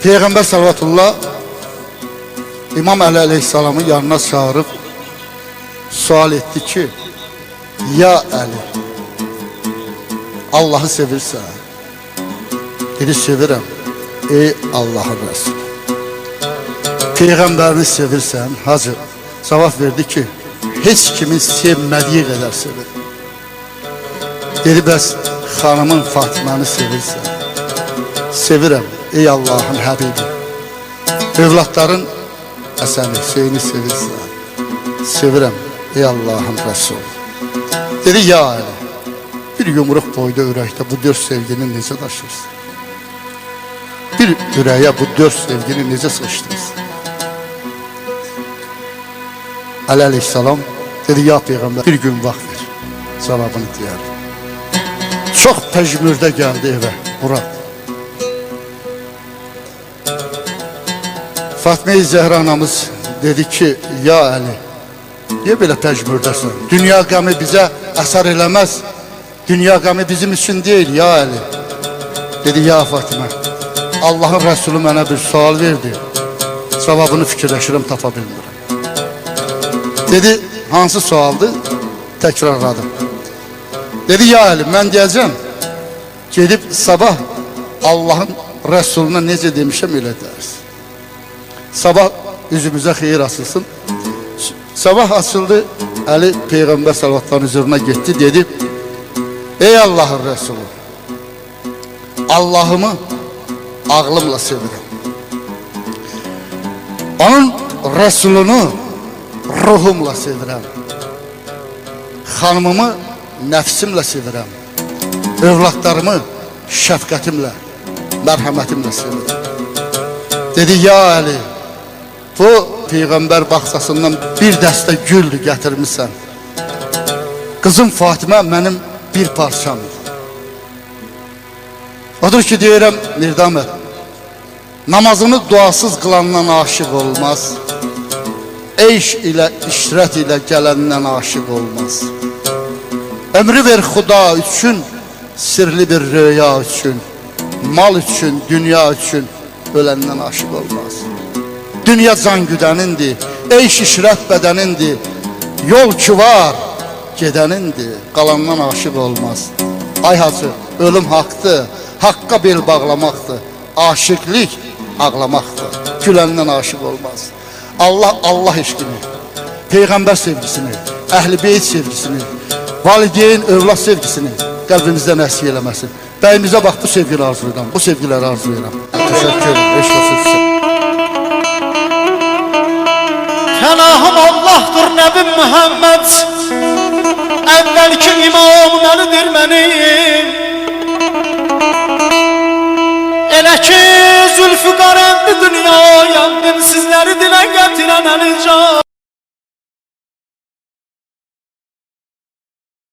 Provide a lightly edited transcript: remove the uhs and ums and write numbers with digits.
Peygamber sallallahu İmam Ali aleyhisselamın yanına çağırıp sual etti ki, ya Ali, Allah'ı sevirsen? Dedi, sevirəm. Ey Allah'ın Resulü, Peygamberini sevirsen? Hacı cevap verdi ki, hiç kimin sevmediği kadar sevir. Dedi, bəs xanımın Fatmanı sevirsən? Sevirəm. Ey Allah'ın Həbibi, evlatların Həsəni, Hüseyni sevirsən? Sevirəm. Ey Allah'ın Resulü. Dedi, ya Ali, bir yumruq boyda ürəkdə bu dörd sevgini necə daşırsın? Bir ürəyə bu dörd sevgini necə sıçdırsın? Ali aleyhisselam dedi, ya Peygamber, bir gün vaxt ver, cevabını deyər. Çox təcmürdə gəldi evə Murad. Fatma-i Zəhra anamız dedi ki, ya Ali, niye belə təcmürdəsən? Dünya qəmi bizə əsər eləməz. Dünya qəmi bizim için değil ya Ali. Dedi, ya Fatma, Allah'ın Resulü mənə bir sual verdi. Cevabını fikirləşirəm, tapa bilmirəm. Dedi, hansı sualdı? Təkrarladım. Dedi, ya Ali, mən deyəcəm, gedib sabah Allah'ın Resulüne necə demişəm elə dərsin. Sabah üzümüze xeyir asılsın. Sabah açıldı, Ali Peygamber sallallahu üzerine gitti, dedi, ey Allah'ın Resulü, Allah'ımı ağlımla sevirəm. Onun Resulünü ruhumla sevirəm. Xanımımı nəfsimlə sevirəm. Evlatlarımı şəfqətimlə, mərhəmətimlə sevirəm. Dedi, ya Ali, bu Peygamber baxçasından bir dəstə gül gətirmişsən. Kızım Fatimə mənim bir parçamdır. Odur ki, deyirəm, Mirdamət, namazını duasız qılandan aşık olmaz. Eyş ilə, işrət ilə gələndən aşık olmaz. Ömrü ver Xuda üçün, sirli bir rüya üçün, mal üçün, dünya üçün öləndən aşık olmaz. Dünya can güdənindir, eyş işrət bədənindir, yol ki var, gedənindir, qalandan aşık olmaz. Ay hacı, ölüm haqdır, haqqa bel bağlamaqdır, aşıqlik ağlamaqdır, güləndən aşık olmaz. Allah eşqini, Peygamber sevgisini, Əhl-i Beyt sevgisini, valideyn, övlad sevgisini qəlbimizdən əksik eləməsin. Bəyimizə bax, bu sevgiləri arzulayıram, bu sevgiləri arzulayıram. Təşəkkür ederim, eşq olsun sizə. Fənahım Allah'dır Nəbi Muhammed, əvvəlki imam Əlidir mənim. Elə ki Zülfüqar əndi dünyaya, sizləri dilə gətirən Əlican.